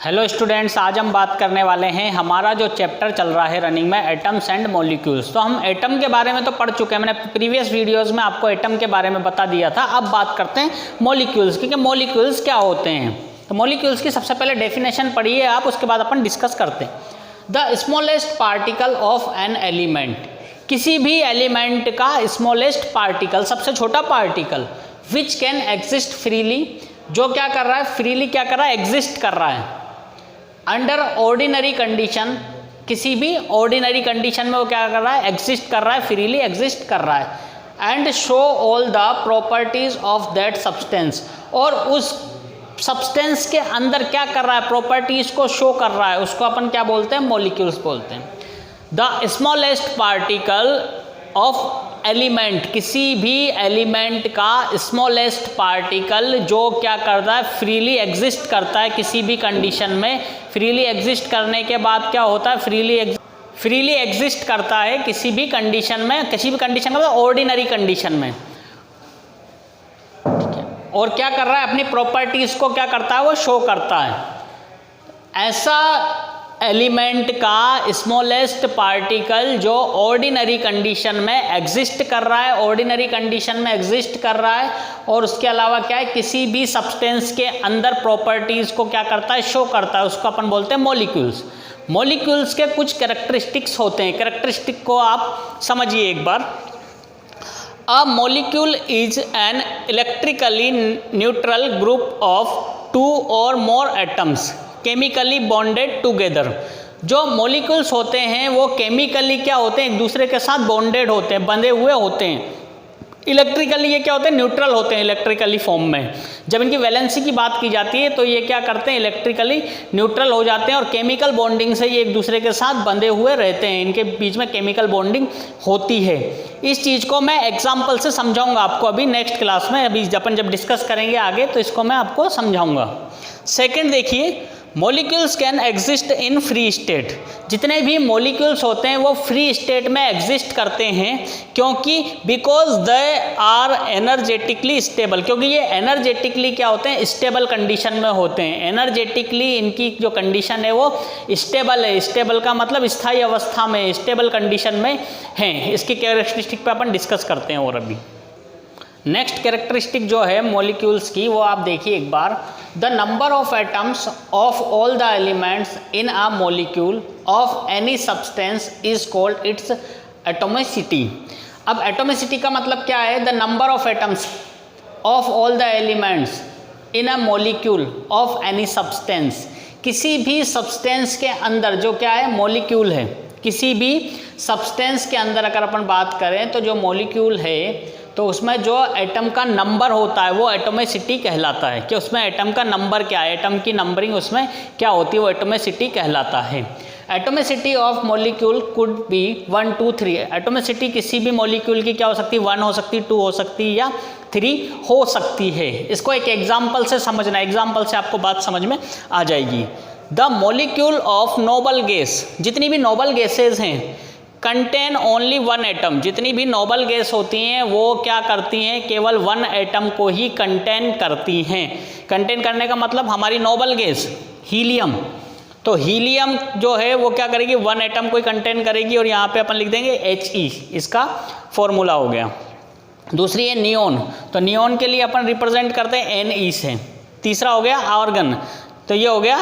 Hello students, आज हम बात करने वाले हैं हमारा जो चैप्टर चल रहा है रनिंग में एटम्स एंड मॉलिक्यूल्स। तो हम एटम के बारे में तो पढ़ चुके हैं, मैंने प्रीवियस वीडियोस में आपको एटम के बारे में बता दिया था। अब बात करते हैं मॉलिक्यूल्स की कि मॉलिक्यूल्स क्या होते हैं। तो मॉलिक्यूल्स की सबसे पहले डेफिनेशन पढ़िए आप, उसके बाद अपन डिस्कस करते हैं। The smallest particle of an element, किसी भी एलिमेंट का स्मॉलेस्ट पार्टिकल, सबसे छोटा particle, which can exist freely, जो क्या कर रहा है, फ्रीली क्या कर रहा है, एग्जिस्ट कर रहा है अंडर ऑर्डिनरी कंडीशन, किसी भी ऑर्डिनरी कंडीशन में वो क्या कर रहा है, एग्जिस्ट कर रहा है, फ्रीली एग्जिस्ट कर रहा है। And show all the properties of that substance, और उस सब्सटेंस के अंदर क्या कर रहा है, प्रॉपर्टीज को शो कर रहा है, उसको अपन क्या बोलते हैं, मॉलिक्यूल्स बोलते हैं। The smallest particle of element, किसी भी एलिमेंट का स्मॉलेस्ट पार्टिकल जो क्या करता है, फ्रीली एग्जिस्ट करता है किसी भी कंडीशन में। फ्रीली एग्जिस्ट करने के बाद क्या होता है, फ्रीली एग्जिस्ट करता है किसी भी कंडीशन में, किसी भी कंडीशन का ऑर्डिनरी कंडीशन में, ठीक है। और क्या कर रहा है, अपनी प्रॉपर्टीज को क्या करता है, वो शो करता है। ऐसा एलिमेंट का स्मॉलेस्ट पार्टिकल जो ऑर्डिनरी कंडीशन में एग्जिस्ट कर रहा है, ऑर्डिनरी कंडीशन में एग्जिस्ट कर रहा है, और उसके अलावा क्या है, किसी भी सब्सटेंस के अंदर प्रॉपर्टीज को क्या करता है, शो करता है, उसको अपन बोलते हैं मॉलिक्यूल्स। मॉलिक्यूल्स के कुछ कैरेक्टरिस्टिक्स होते हैं, कैरेक्टरिस्टिक को आप समझिए एक बार। A molecule is an electrically neutral group of two or more atoms chemically bonded together. जो मॉलिक्यूल्स होते हैं वो केमिकली क्या होते हैं, एक दूसरे के साथ बॉन्डेड होते हैं, बंधे हुए होते हैं। इलेक्ट्रिकली ये क्या होते हैं, न्यूट्रल होते हैं इलेक्ट्रिकली फॉर्म में। जब इनकी वैलेंसी की बात की जाती है तो ये क्या करते हैं, इलेक्ट्रिकली न्यूट्रल हो जाते हैं, और केमिकल बॉन्डिंग से ये एक दूसरे के साथ बंधे हुए रहते हैं, इनके बीच में केमिकल बॉन्डिंग होती है। इस चीज़ को मैं एग्जाम्पल से समझाऊंगा आपको अभी नेक्स्ट क्लास में, अभी अपन जब डिस्कस करेंगे आगे तो इसको मैं आपको समझाऊंगा। सेकेंड देखिए, molecules can exist in free state. जितने भी मॉलिक्यूल्स होते हैं वो फ्री स्टेट में एग्जिस्ट करते हैं, क्योंकि because they are energetically stable, क्योंकि ये एनर्जेटिकली क्या होते हैं, स्टेबल कंडीशन में होते हैं। एनर्जेटिकली इनकी जो कंडीशन है वो स्टेबल है। स्टेबल का मतलब स्थायी अवस्था में, स्टेबल कंडीशन में है। इसकी कैरेक्टरिस्टिक पे अपन डिस्कस करते हैं। और अभी नेक्स्ट कैरेक्टरिस्टिक जो है मॉलिक्यूल्स की, वो आप देखिए एक बार। The number of atoms of all the elements in a molecule of any substance is called its atomicity. अब एटोमिसिटी का मतलब क्या है, the number of atoms of all the elements in a molecule of any substance. किसी भी substance के अंदर जो क्या है, मॉलिक्यूल है, किसी भी सब्सटेंस के अंदर अगर अपन बात करें तो जो मॉलिक्यूल है तो उसमें जो एटम का नंबर होता है वो एटोमिसिटी कहलाता है। कि उसमें एटम का नंबर क्या है, एटम की नंबरिंग उसमें क्या होती है, वो एटोमिसिटी कहलाता है। Atomicity of molecule could be 1, 2, 3। Atomicity किसी भी मॉलिक्यूल की क्या हो सकती है, 1 हो सकती है, 2 हो सकती है, या 3 हो सकती है। इसको एक एग्जाम्पल से समझना, एग्जाम्पल से आपको बात समझ में आ जाएगी। The molecule of noble gas, जितनी भी नोबल गैसेज हैं, कंटेन ओनली 1 एटम। जितनी भी नोबल गैस होती हैं वो क्या करती हैं, केवल 1 एटम को ही कंटेन करती हैं। कंटेन करने का मतलब हमारी नोबल गैस हीलियम, तो हीलियम जो है वो क्या करेगी, 1 एटम को ही कंटेन करेगी, और यहाँ पे अपन लिख देंगे He, इसका फॉर्मूला हो गया। दूसरी है नियोन, तो नियोन के लिए अपन रिप्रेजेंट करते हैं Ne से। तीसरा हो गया आर्गन, तो ये हो गया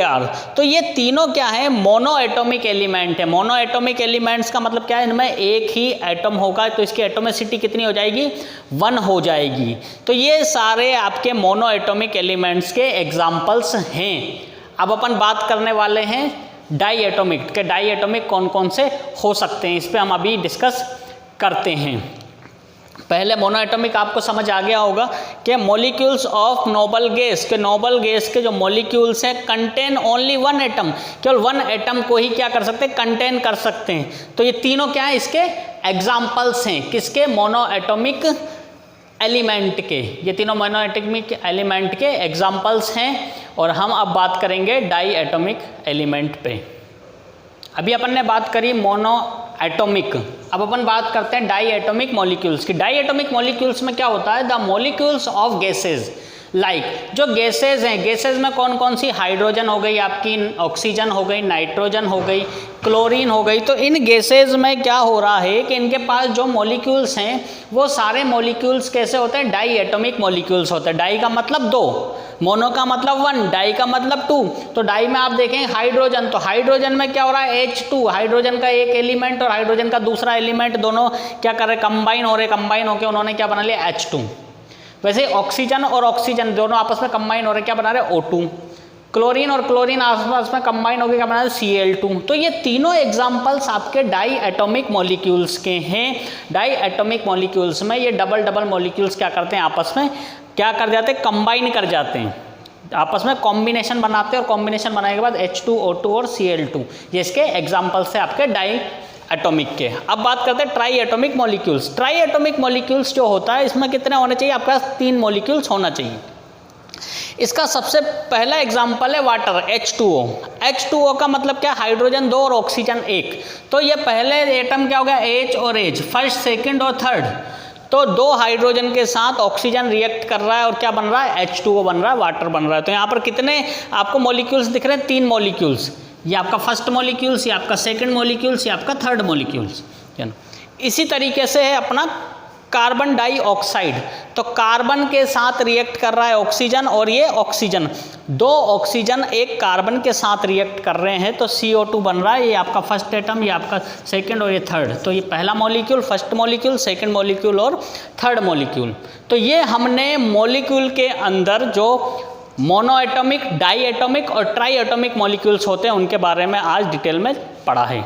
Ar। तो ये तीनों क्या है, मोनो एटॉमिक एलिमेंट है। मोनो एटॉमिक एलिमेंट्स का मतलब क्या है, इनमें एक ही एटम होगा, तो इसकी एटोमिसिटी कितनी हो जाएगी, 1 हो जाएगी। तो ये सारे आपके मोनो एटॉमिक एलिमेंट्स के एग्जाम्पल्स हैं। अब अपन बात करने वाले हैं डाई एटॉमिक के। डाई एटॉमिक कौन कौन से हो सकते हैं, इस पर हम अभी डिस्कस करते हैं। पहले मोनोएटॉमिक आपको समझ आ गया होगा कि मॉलिक्यूल्स ऑफ नोबल गैस के, नोबल गैस के जो मॉलिक्यूल्स हैं कंटेन ओनली 1 एटम, केवल 1 एटम को ही क्या कर सकते हैं, कंटेन कर सकते हैं। तो ये तीनों क्या है, इसके एग्जाम्पल्स हैं, किसके, मोनोएटॉमिक एलिमेंट के। ये तीनों मोनोएटॉमिक एलिमेंट के एग्जाम्पल्स हैं। और हम अब बात करेंगे डाई एटॉमिक एलिमेंट पे। अभी अपन ने बात करी मोनो एटॉमिक, अब अपन बात करते हैं डाई एटॉमिक मॉलिक्यूल्स की। डाई एटॉमिक मॉलिक्यूल्स में क्या होता है, the molecules of gases, like जो गैसेज हैं, गैसेज में कौन कौन सी, हाइड्रोजन हो गई आपकी, ऑक्सीजन हो गई, नाइट्रोजन हो गई, क्लोरीन हो गई। तो इन गैसेज में क्या हो रहा है कि इनके पास जो मॉलिक्यूल्स हैं वो सारे मॉलिक्यूल्स कैसे होते हैं, डाई एटॉमिक मॉलिक्यूल्स होते हैं। डाई का मतलब 2, मोनो का मतलब 1, डाई का मतलब 2। तो डाई में आप देखें हाइड्रोजन, तो हाइड्रोजन में क्या हो रहा है, H2, हाइड्रोजन का एक एलिमेंट और हाइड्रोजन का दूसरा एलिमेंट दोनों क्या कर रहे हैं, कंबाइन हो रहे, कंबाइन होकर उन्होंने क्या बना लिया, H2। वैसे ऑक्सीजन और ऑक्सीजन दोनों आपस में कंबाइन हो रहे, क्या बना रहे, O2। क्लोरीन और क्लोरीन आपस में कंबाइन होकर क्या बना रहे, Cl2। तो ये तीनों एग्जांपल्स आपके डाई एटॉमिक मॉलिक्यूल्स के हैं। डाई एटॉमिक मॉलिक्यूल्स में ये डबल डबल मॉलिक्यूल्स क्या करते हैं, आपस में क्या कर जाते हैं, कंबाइन कर जाते हैं, आपस में कॉम्बिनेशन बनाते हैं और कॉम्बिनेशन बनाने के बाद H2O2 और Cl2, ये इसके एग्जाम्पल्स है आपके डाई एटॉमिक के। अब बात करते हैं try atomic molecules. Try atomic molecules जो होता है इसमें कितने होने चाहिए, आपके पास 3 मॉलिक्यूल्स होना चाहिए। इसका सबसे पहला एग्जाम्पल है वाटर, H2O। H2O का मतलब क्या, हाइड्रोजन 2 और ऑक्सीजन 1। तो ये पहले एटम क्या हो गया, H और H, फर्स्ट सेकंड और थर्ड। तो 2 हाइड्रोजन के साथ ऑक्सीजन रिएक्ट कर रहा है और क्या बन रहा है, H2O बन रहा है, वाटर बन रहा है। तो यहाँ पर कितने आपको मॉलिक्यूल्स दिख रहे हैं, 3 मॉलिक्यूल्स। ये आपका फर्स्ट मॉलिक्यूल्स, ये आपका सेकंड मॉलिक्यूल्स, ये आपका थर्ड मॉलिक्यूल्स। इसी तरीके से है अपना कार्बन डाइऑक्साइड। तो कार्बन के साथ रिएक्ट कर रहा है ऑक्सीजन और ये ऑक्सीजन, 2 ऑक्सीजन एक कार्बन के साथ रिएक्ट कर रहे हैं तो CO2 बन रहा है। ये आपका फर्स्ट एटम, ये आपका सेकंड और ये थर्ड। तो ये पहला molecule, first molecule, second molecule और थर्ड मॉलिक्यूल। तो ये हमने मॉलिक्यूल के अंदर जो मोनो एटॉमिक, डाई एटॉमिक और ट्राई एटॉमिक मॉलिक्यूल्स होते हैं उनके बारे में आज डिटेल में पढ़ा है।